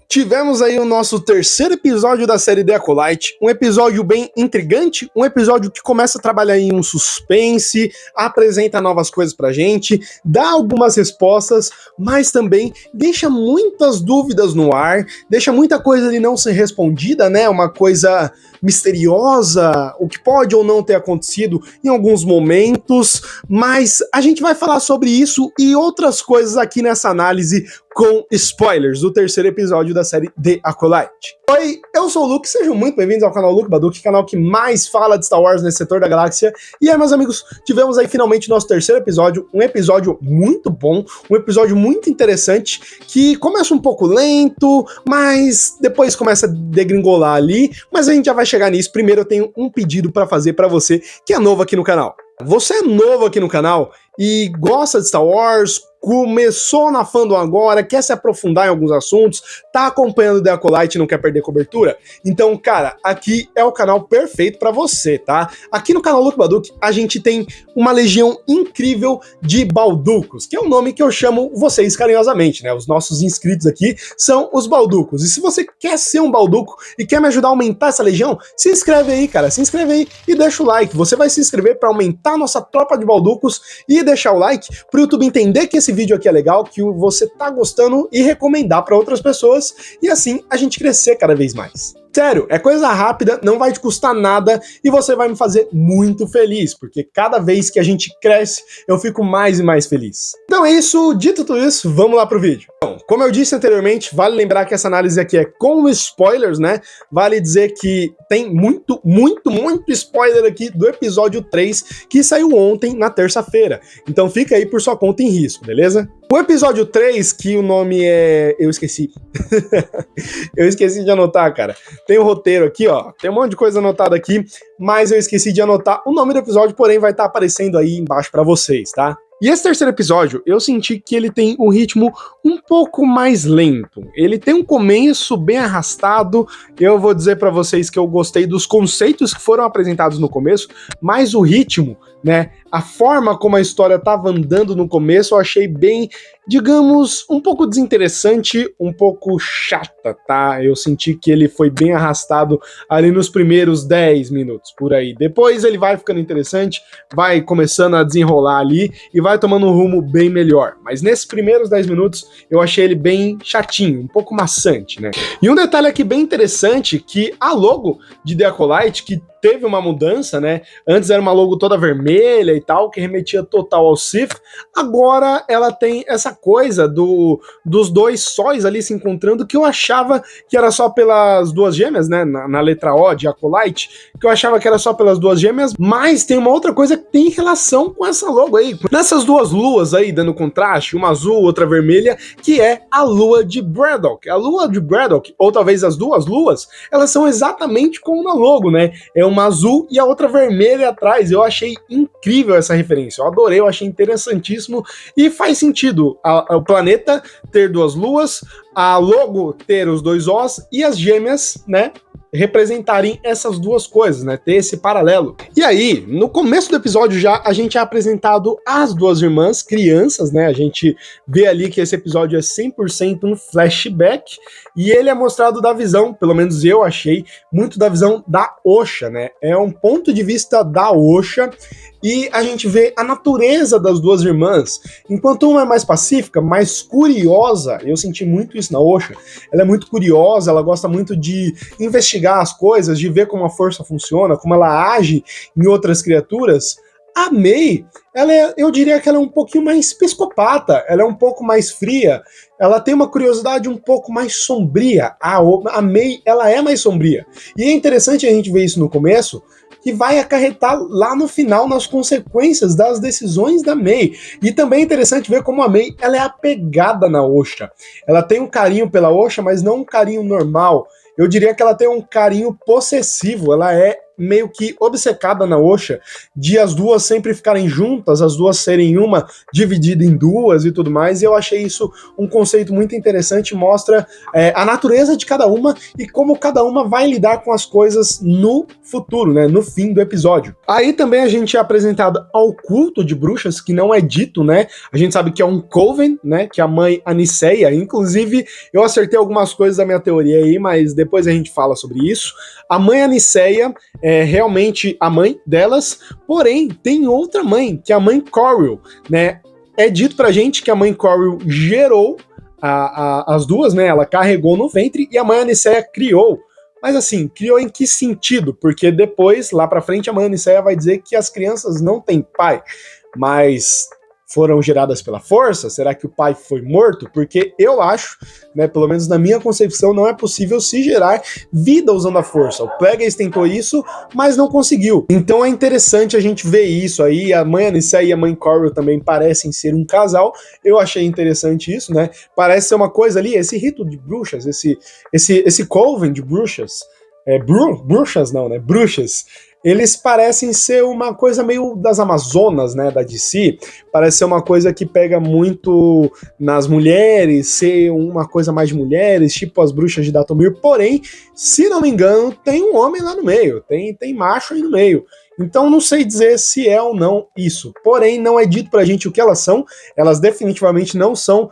tivemos aí o nosso terceiro episódio da série The Acolyte, um episódio bem intrigante, um episódio que começa a trabalhar em um suspense, apresenta novas coisas pra gente, dá algumas respostas, mas também deixa muitas dúvidas no ar, deixa muita coisa ali não ser respondida, né? Uma coisa misteriosa, o que pode ou não ter acontecido em alguns momentos, mas a gente vai falar sobre isso e outras coisas aqui nessa análise com spoilers do terceiro episódio da série The Acolyte. Oi, eu sou o Luke, sejam muito bem-vindos ao canal Luke Baduk, canal que mais fala de Star Wars nesse setor da galáxia. E aí, meus amigos, tivemos aí finalmente nosso terceiro episódio, um episódio muito bom, um episódio muito interessante, que começa um pouco lento, mas depois começa a degringolar ali, mas a gente já vai chegar nisso. Primeiro eu tenho um pedido pra fazer pra você que é novo aqui no canal. Você é novo aqui no canal e gosta de Star Wars, começou na fandom agora, quer se aprofundar em alguns assuntos, tá acompanhando The Acolyte e não quer perder cobertura? Então, cara, aqui é o canal perfeito pra você, tá? Aqui no canal Luke Baduk, a gente tem uma legião incrível de balducos, que é o nome que eu chamo vocês carinhosamente, né? Os nossos inscritos aqui são os balducos. E se você quer ser um balduco e quer me ajudar a aumentar essa legião, se inscreve aí, cara, se inscreve aí e deixa o like. Você vai se inscrever pra aumentar a nossa tropa de balducos e deixar o like pro YouTube entender que esse vídeo aqui é legal, que você tá gostando e recomendar para outras pessoas e assim a gente crescer cada vez mais. Sério, é coisa rápida, não vai te custar nada e você vai me fazer muito feliz, porque cada vez que a gente cresce, eu fico mais e mais feliz. Então é isso, dito tudo isso, vamos lá pro vídeo. Então, como eu disse anteriormente, vale lembrar que essa análise aqui é com spoilers, né? Vale dizer que tem muito spoiler aqui do episódio 3, que saiu ontem, na terça-feira. Então fica aí por sua conta em risco, beleza? O episódio 3, que o nome é... Eu esqueci. Eu esqueci de anotar, cara. Tem o roteiro aqui, ó. Tem um monte de coisa anotada aqui, mas eu esqueci de anotar o nome do episódio, porém vai estar aparecendo aí embaixo pra vocês, tá? E esse terceiro episódio, eu senti que ele tem um ritmo um pouco mais lento. Ele tem um começo bem arrastado. Eu vou dizer pra vocês que eu gostei dos conceitos que foram apresentados no começo, mas o ritmo, né, a forma como a história tava andando no começo, eu achei bem, digamos, um pouco desinteressante, um pouco chata, tá? Eu senti que ele foi bem arrastado ali nos primeiros 10 minutos, por aí. Depois ele vai ficando interessante, vai começando a desenrolar ali e vai tomando um rumo bem melhor. Mas nesses primeiros 10 minutos eu achei ele bem chatinho, um pouco maçante, né? E um detalhe aqui bem interessante, que a logo de The Acolyte, que teve uma mudança, né? Antes era uma logo toda vermelha e tal, que remetia total ao Sith. Agora ela tem essa coisa dos dois sóis ali se encontrando, que eu achava que era só pelas duas gêmeas, né? Na letra O de Acolyte, que eu achava que era só pelas duas gêmeas, mas tem uma outra coisa que tem relação com essa logo aí. Nessas duas luas aí, dando contraste, uma azul, outra vermelha, que é a lua de Braddock. A lua de Braddock, ou talvez as duas luas, elas são exatamente como na logo, né? É uma azul e a outra vermelha atrás. Eu achei incrível essa referência, eu adorei, eu achei interessantíssimo e faz sentido o planeta ter duas luas, a logo ter os dois Os e as gêmeas, né, representarem essas duas coisas, né, ter esse paralelo. E aí, no começo do episódio já, a gente é apresentado as duas irmãs, crianças, né, a gente vê ali que esse episódio é 100% um flashback, e ele é mostrado da visão, pelo menos eu achei, muito da visão da Osha, né, é um ponto de vista da Osha, e a gente vê a natureza das duas irmãs. Enquanto uma é mais pacífica, mais curiosa, eu senti muito isso na Osha, ela é muito curiosa, ela gosta muito de investigar as coisas, de ver como a força funciona, como ela age em outras criaturas. A May, eu diria que ela é um pouquinho mais psicopata, ela é um pouco mais fria, ela tem uma curiosidade um pouco mais sombria. A May, ela é mais sombria. E é interessante a gente ver isso no começo, que vai acarretar lá no final nas consequências das decisões da May. E também é interessante ver como a May, ela é apegada na Osha. Ela tem um carinho pela Osha, mas não um carinho normal. Eu diria que ela tem um carinho possessivo, ela é meio que obcecada na Osha, de as duas sempre ficarem juntas, as duas serem uma dividida em duas e tudo mais, e eu achei isso um conceito muito interessante, mostra a natureza de cada uma e como cada uma vai lidar com as coisas no futuro, né, no fim do episódio. Aí também a gente é apresentado ao culto de bruxas, que não é dito, né, a gente sabe que é um coven, né, que é a mãe Aniceia, inclusive eu acertei algumas coisas da minha teoria aí, mas depois a gente fala sobre isso. A mãe Aniceia é realmente a mãe delas, porém tem outra mãe, que é a mãe Coril, né, é dito pra gente que a mãe Coril gerou as duas, né, ela carregou no ventre e a mãe Aniceia criou. Mas assim, criou em que sentido? Porque depois, lá pra frente, a mãe Aniceia vai dizer que as crianças não têm pai, mas foram geradas pela força? Será que o pai foi morto? Porque eu acho, né, pelo menos na minha concepção, não é possível se gerar vida usando a força. O Plagueis tentou isso, mas não conseguiu. Então é interessante a gente ver isso aí. A mãe Aniceia e a mãe Coril também parecem ser um casal. Eu achei interessante isso, né? Parece ser uma coisa ali, esse rito de bruxas, esse coven de bruxas. Bruxas não, né? Bruxas. Eles parecem ser uma coisa meio das Amazonas, né, da DC, parece ser uma coisa que pega muito nas mulheres, ser uma coisa mais de mulheres, tipo as bruxas de Dathomir, porém, se não me engano, tem um homem lá no meio, tem macho aí no meio. Então não sei dizer se é ou não isso, porém não é dito pra gente o que elas são, elas definitivamente não são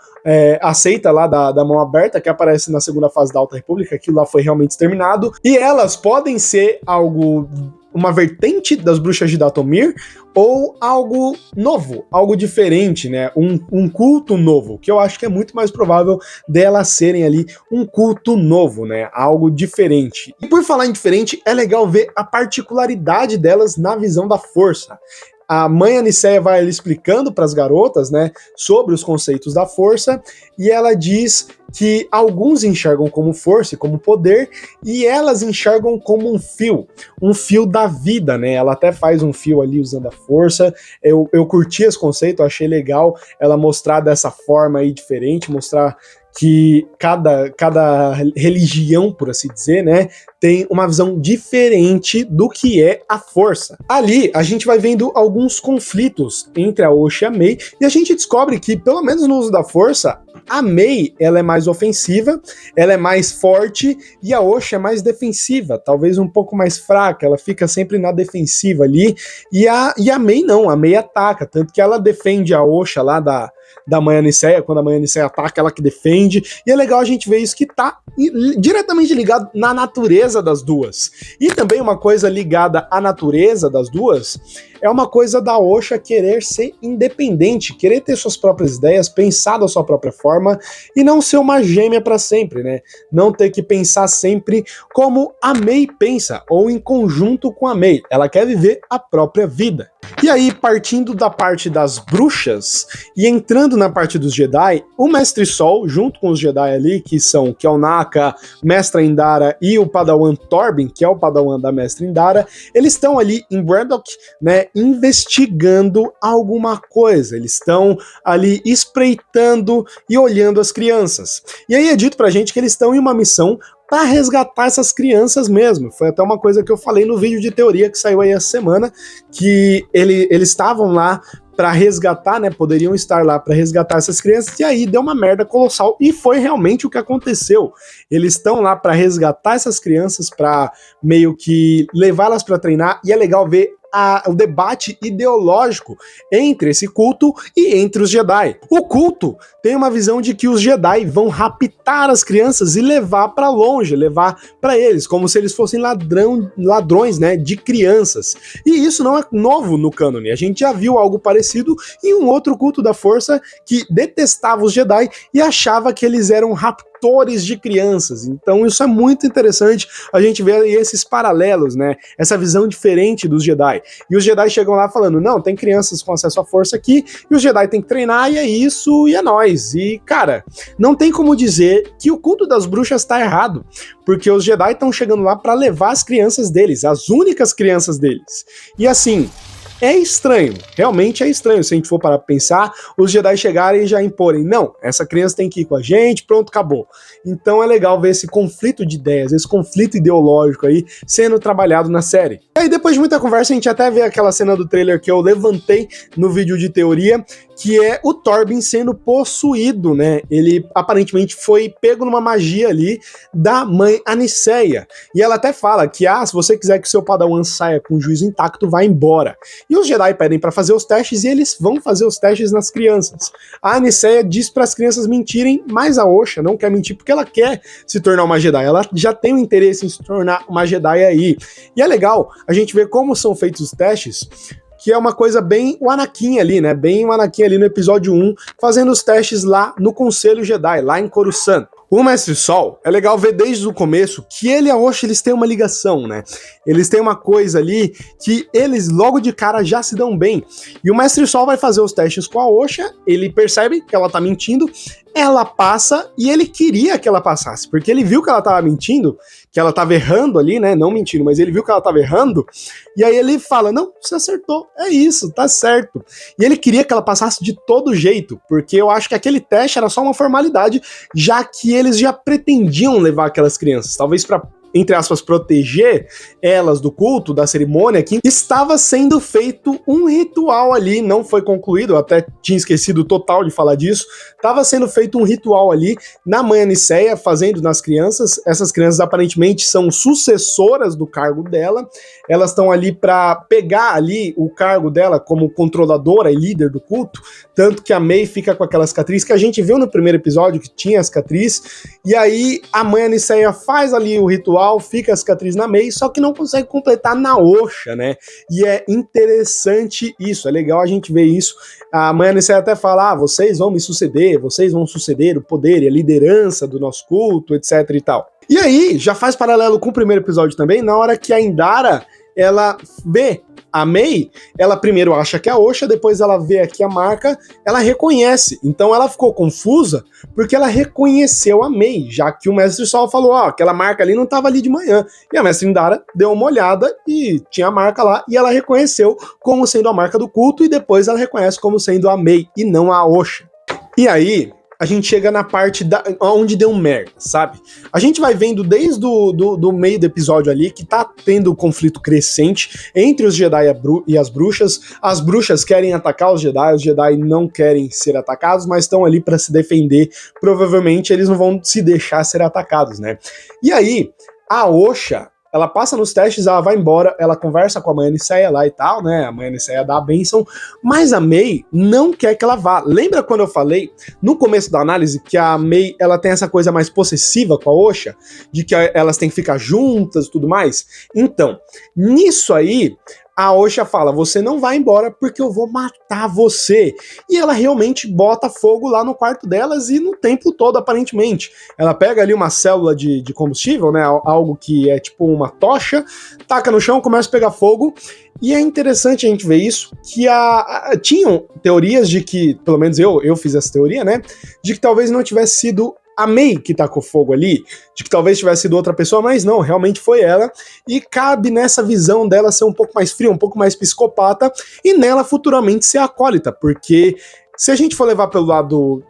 aceita lá da mão aberta, que aparece na segunda fase da Alta República, aquilo lá foi realmente exterminado, e elas podem ser uma vertente das bruxas de Dathomir, ou algo novo, algo diferente, né? Um culto novo, que eu acho que é muito mais provável delas serem ali um culto novo, né? Algo diferente. E por falar em diferente, é legal ver a particularidade delas na visão da força. A mãe Aniceia vai ali explicando para as garotas, né, sobre os conceitos da força, e ela diz que alguns enxergam como força e como poder, e elas enxergam como um fio da vida, né? Ela até faz um fio ali usando a força. Eu curti esse conceito, achei legal ela mostrar dessa forma aí diferente, mostrar que cada religião, por assim dizer, né, tem uma visão diferente do que é a força. Ali, a gente vai vendo alguns conflitos entre a Osha e a Mei, e a gente descobre que, pelo menos no uso da força, a Mei, ela é mais ofensiva, ela é mais forte, e a Osha é mais defensiva, talvez um pouco mais fraca, ela fica sempre na defensiva ali, e a Mei não, a Mei ataca, tanto que ela defende a Osha lá da mãe Aniceia, quando a mãe Aniceia ataca, ela que defende, e é legal a gente ver isso que tá diretamente ligado na natureza das duas. E também uma coisa ligada à natureza das duas é uma coisa da Osha querer ser independente, querer ter suas próprias ideias, pensar da sua própria forma e não ser uma gêmea para sempre, né? Não ter que pensar sempre como a Mei pensa, ou em conjunto com a Mei. Ela quer viver a própria vida. E aí, partindo da parte das bruxas e entrando na parte dos Jedi, o Mestre Sol, junto com os Jedi ali, que são Kelnaka, Mestra Indara e o Padawan Torbin, que é o Padawan da Mestra Indara, eles estão ali em Braddock, né, investigando alguma coisa. Eles estão ali espreitando e olhando as crianças. E aí é dito pra gente que eles estão em uma missão para resgatar essas crianças mesmo. Foi até uma coisa que eu falei no vídeo de teoria que saiu aí essa semana, que eles estavam lá para resgatar, né, poderiam estar lá para resgatar essas crianças, e aí deu uma merda colossal, e foi realmente o que aconteceu. Eles estão lá para resgatar essas crianças, para meio que levá-las para treinar, e é legal ver o debate ideológico entre esse culto e entre os Jedi. O culto tem uma visão de que os Jedi vão raptar as crianças e levar para longe, levar para eles, como se eles fossem ladrões, né, de crianças. E isso não é novo no cânone. A gente já viu algo parecido em um outro culto da força que detestava os Jedi e achava que eles eram raptores de crianças. Então isso é muito interessante a gente ver esses paralelos, né? Essa visão diferente dos Jedi. E os Jedi chegam lá falando, não, tem crianças com acesso à força aqui, e os Jedi tem que treinar, e é isso, e é nóis. E, cara, não tem como dizer que o culto das bruxas tá errado, porque os Jedi estão chegando lá para levar as crianças deles, as únicas crianças deles. E assim, É estranho, realmente é estranho se a gente for para pensar, os Jedi chegarem e já imporem, não, essa criança tem que ir com a gente, pronto, acabou. Então é legal ver esse conflito de ideias, esse conflito ideológico aí sendo trabalhado na série. E aí depois de muita conversa a gente até vê aquela cena do trailer que eu levantei no vídeo de teoria, que é o Torben sendo possuído, né? Ele aparentemente foi pego numa magia ali da mãe Aniceia. E ela até fala que, se você quiser que seu Padawan saia com o juízo intacto, vai embora. E os Jedi pedem para fazer os testes e eles vão fazer os testes nas crianças. A Aniceia diz para as crianças mentirem, mas a Osha não quer mentir porque ela quer se tornar uma Jedi. Ela já tem o interesse em se tornar uma Jedi aí. E é legal a gente ver como são feitos os testes, que é uma coisa bem o Anakin ali, né? Bem o Anakin ali no episódio 1, fazendo os testes lá no Conselho Jedi, lá em Coruscant. O Mestre Sol, é legal ver desde o começo que ele e a Osha, eles têm uma ligação, né? Eles têm uma coisa ali que eles logo de cara já se dão bem. E o Mestre Sol vai fazer os testes com a Osha, ele percebe que ela tá mentindo, ela passa e ele queria que ela passasse, porque ele viu que ela tava mentindo, que ela tava errando ali, né? Não mentindo, mas ele viu que ela tava errando, e aí ele fala, não, você acertou, é isso, tá certo. E ele queria que ela passasse de todo jeito, porque eu acho que aquele teste era só uma formalidade, já que eles já pretendiam levar aquelas crianças, talvez pra, entre aspas, proteger elas do culto, da cerimônia, que estava sendo feito um ritual ali, não foi concluído, eu até tinha esquecido total de falar disso, estava sendo feito um ritual ali na mãe Aniceia, fazendo nas crianças, essas crianças aparentemente são sucessoras do cargo dela, elas estão ali para pegar ali o cargo dela como controladora e líder do culto, tanto que a May fica com aquela cicatriz que a gente viu no primeiro episódio, que tinha a cicatriz, e aí a mãe Aniceia faz ali o ritual, fica a cicatriz na May, só que não consegue completar na Osha, né? E é interessante isso, é legal a gente ver isso. A mãe Aniceia até fala, vocês vão me suceder, vocês vão suceder o poder e a liderança do nosso culto, etc e tal. E aí, já faz paralelo com o primeiro episódio também, na hora que a Indara, ela vê a May, ela primeiro acha que é a Osha, depois ela vê aqui a marca, ela reconhece. Então ela ficou confusa porque ela reconheceu a May, já que o Mestre Sol falou, aquela marca ali não estava ali de manhã. E a Mestre Indara deu uma olhada e tinha a marca lá, e ela reconheceu como sendo a marca do culto, e depois ela reconhece como sendo a May e não a Osha. E aí, a gente chega na parte onde deu merda, sabe? A gente vai vendo desde do meio do episódio ali que tá tendo um conflito crescente entre os Jedi e as bruxas querem atacar os Jedi não querem ser atacados, mas estão ali para se defender, provavelmente eles não vão se deixar ser atacados, né? E aí, a Osha, ela passa nos testes, ela vai embora, ela conversa com a mãe Aniceia lá e tal, né? A mãe Aniceia dá a bênção, mas a May não quer que ela vá. Lembra quando eu falei, no começo da análise, que a May, ela tem essa coisa mais possessiva com a Osha, de que elas têm que ficar juntas e tudo mais? Então, nisso aí, a Osha fala, você não vai embora porque eu vou matar você. E ela realmente bota fogo lá no quarto delas e no templo todo, aparentemente. Ela pega ali uma célula de combustível, né, algo que é tipo uma tocha, taca no chão, começa a pegar fogo. E é interessante a gente ver isso, que tinham teorias de que, pelo menos eu fiz essa teoria, né, de que talvez não tivesse sido a May que tacou fogo ali, de que talvez tivesse sido outra pessoa, mas não, realmente foi ela, e cabe nessa visão dela ser um pouco mais fria, um pouco mais psicopata, e nela futuramente ser acólita, porque se a gente for levar pelo lado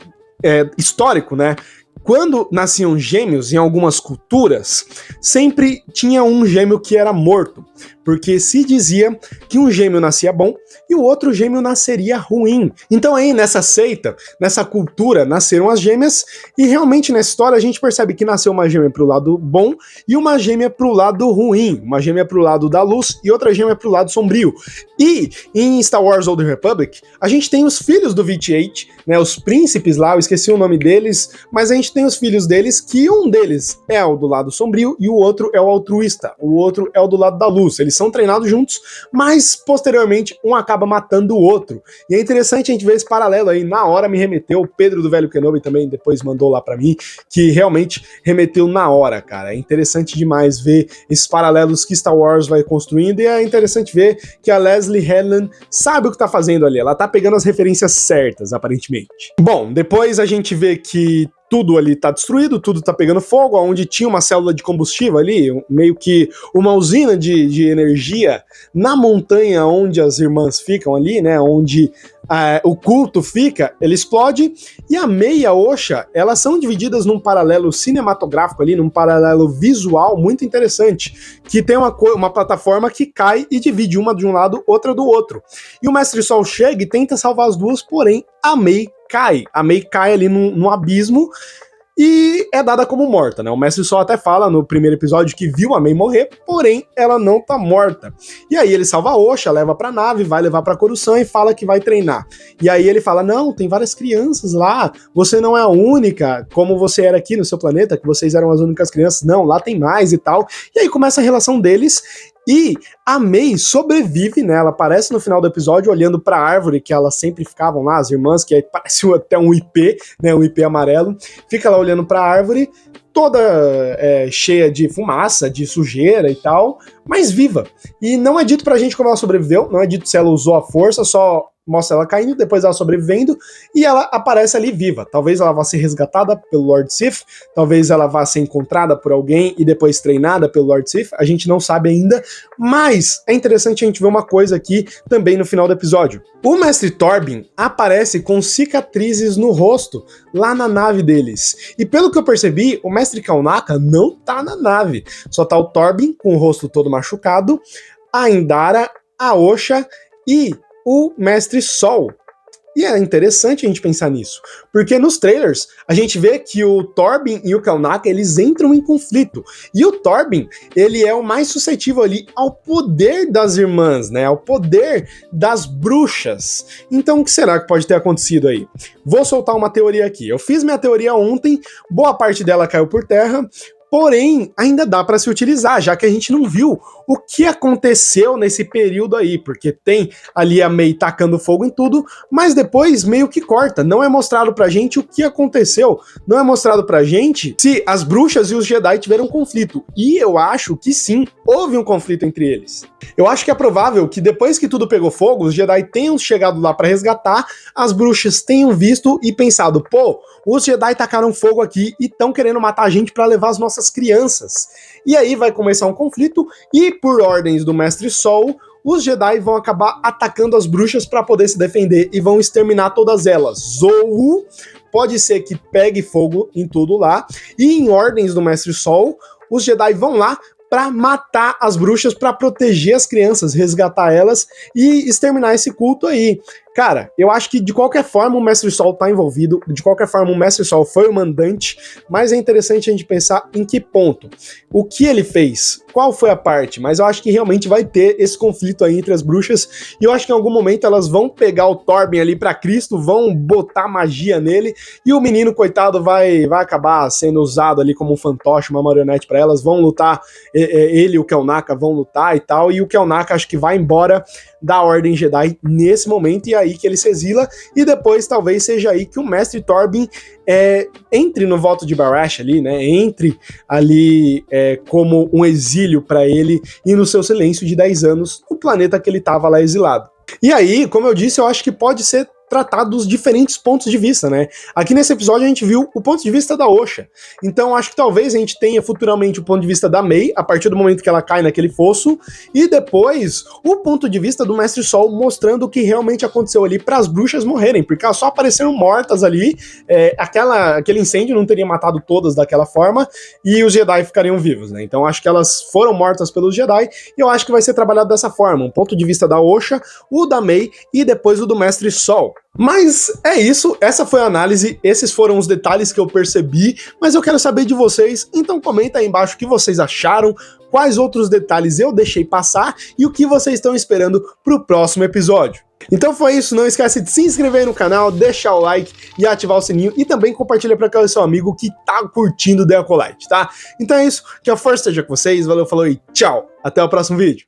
histórico, né, quando nasciam gêmeos em algumas culturas, sempre tinha um gêmeo que era morto, porque se dizia que um gêmeo nascia bom e o outro gêmeo nasceria ruim. Então aí nessa seita, nessa cultura, nasceram as gêmeas, e realmente nessa história a gente percebe que nasceu uma gêmea pro lado bom e uma gêmea pro lado ruim, uma gêmea pro lado da luz e outra gêmea pro lado sombrio. E em Star Wars Old Republic, a gente tem os filhos do VT8, né, os príncipes lá, eu esqueci o nome deles, mas a gente tem os filhos deles, que um deles é o do lado sombrio e o outro é o altruísta, o outro é o do lado da luz. Eles são treinados juntos, mas posteriormente um acaba matando o outro. E é interessante a gente ver esse paralelo aí. Na hora me remeteu, o Pedro do Velho Kenobi também depois mandou lá pra mim, que realmente remeteu na hora, cara. É interessante demais ver esses paralelos que Star Wars vai construindo, e é interessante ver que a Leslie Helen sabe o que tá fazendo ali. Ela tá pegando as referências certas, aparentemente. Bom, depois a gente vê que tudo ali tá destruído, tudo tá pegando fogo, onde tinha uma célula de combustível ali, meio que uma usina de energia na montanha onde as irmãs ficam ali, né, onde o culto fica, ele explode, e a Mei e a Osha, elas são divididas num paralelo cinematográfico ali, num paralelo visual muito interessante, que tem uma plataforma que cai e divide uma de um lado, outra do outro. E o Mestre Sol chega e tenta salvar as duas, porém a Mei cai ali no abismo e é dada como morta, né? O Mestre Sol até fala no primeiro episódio que viu a Mei morrer, porém ela não tá morta. E aí ele salva a Osha, leva pra nave, vai levar pra Coruscant e fala que vai treinar. E aí ele fala, não, tem várias crianças lá, você não é a única, como você era aqui no seu planeta, que vocês eram as únicas crianças, não, lá tem mais e tal. E aí começa a relação deles, e a Mei sobrevive, né? Ela aparece no final do episódio olhando pra árvore que elas sempre ficavam lá, as irmãs, que parece até um IP, né? Um IP amarelo. Fica lá olhando pra árvore, toda cheia de fumaça, de sujeira e tal, mas viva. E não é dito pra gente como ela sobreviveu, não é dito se ela usou a força, só mostra ela caindo, depois ela sobrevivendo, e ela aparece ali viva. Talvez ela vá ser resgatada pelo Lord Sif, talvez ela vá ser encontrada por alguém e depois treinada pelo Lord Sif, a gente não sabe ainda, mas é interessante a gente ver uma coisa aqui também no final do episódio. O Mestre Torbin aparece com cicatrizes no rosto, lá na nave deles. E pelo que eu percebi, o Mestre Kaunaka não tá na nave, só tá o Torbin com o rosto todo machucado, a Indara, a Osha e o Mestre Sol. E é interessante a gente pensar nisso, porque nos trailers a gente vê que o Torbin e o Kaunaka, eles entram em conflito, e o Torbin, ele é o mais suscetível ali ao poder das irmãs, né, ao poder das bruxas. Então o que será que pode ter acontecido aí? Vou soltar uma teoria aqui. Eu fiz minha teoria ontem, boa parte dela caiu por terra, porém, ainda dá para se utilizar, já que a gente não viu o que aconteceu nesse período aí, porque tem ali a Mei tacando fogo em tudo, mas depois meio que corta, não é mostrado pra gente o que aconteceu, não é mostrado pra gente se as bruxas e os Jedi tiveram um conflito, e eu acho que sim, houve um conflito entre eles. Eu acho que é provável que depois que tudo pegou fogo, os Jedi tenham chegado lá pra resgatar, as bruxas tenham visto e pensado, pô, os Jedi tacaram fogo aqui e estão querendo matar a gente pra levar as nossas crianças. E aí vai começar um conflito e, por ordens do Mestre Sol, os Jedi vão acabar atacando as bruxas para poder se defender e vão exterminar todas elas. Ou pode ser que pegue fogo em tudo lá, e em ordens do Mestre Sol, os Jedi vão lá para matar as bruxas, para proteger as crianças, resgatar elas e exterminar esse culto aí. Cara, eu acho que de qualquer forma o Mestre Sol tá envolvido, de qualquer forma o Mestre Sol foi o mandante, mas é interessante a gente pensar em que ponto. O que ele fez? Qual foi a parte? Mas eu acho que realmente vai ter esse conflito aí entre as bruxas, e eu acho que em algum momento elas vão pegar o Torbin ali pra Cristo, vão botar magia nele, e o menino, coitado, vai acabar sendo usado ali como um fantoche, uma marionete pra elas, vão lutar, ele e o Kaunaka vão lutar e tal, e o Kaunaka acho que vai embora da Ordem Jedi nesse momento, e é aí que ele se exila, e depois talvez seja aí que o Mestre Torbin entre no voto de Barash ali, né, entre ali como um exílio para ele e no seu silêncio de 10 anos no planeta que ele estava lá exilado. E aí, como eu disse, eu acho que pode ser tratado dos diferentes pontos de vista, né? Aqui nesse episódio a gente viu o ponto de vista da Osha, então acho que talvez a gente tenha futuramente o ponto de vista da Mei, a partir do momento que ela cai naquele fosso, e depois o ponto de vista do Mestre Sol mostrando o que realmente aconteceu ali para as bruxas morrerem, porque elas só apareceram mortas ali, aquele incêndio não teria matado todas daquela forma, e os Jedi ficariam vivos, né? Então acho que elas foram mortas pelos Jedi, e eu acho que vai ser trabalhado dessa forma, um ponto de vista da Osha, o da Mei, e depois o do Mestre Sol. Mas é isso, essa foi a análise, esses foram os detalhes que eu percebi, mas eu quero saber de vocês, então comenta aí embaixo o que vocês acharam, quais outros detalhes eu deixei passar e o que vocês estão esperando pro próximo episódio. Então foi isso, não esquece de se inscrever aí no canal, deixar o like e ativar o sininho e também compartilha para aquele seu amigo que tá curtindo The Acolyte, tá? Então é isso, que a força esteja com vocês, valeu, falou e tchau, até o próximo vídeo.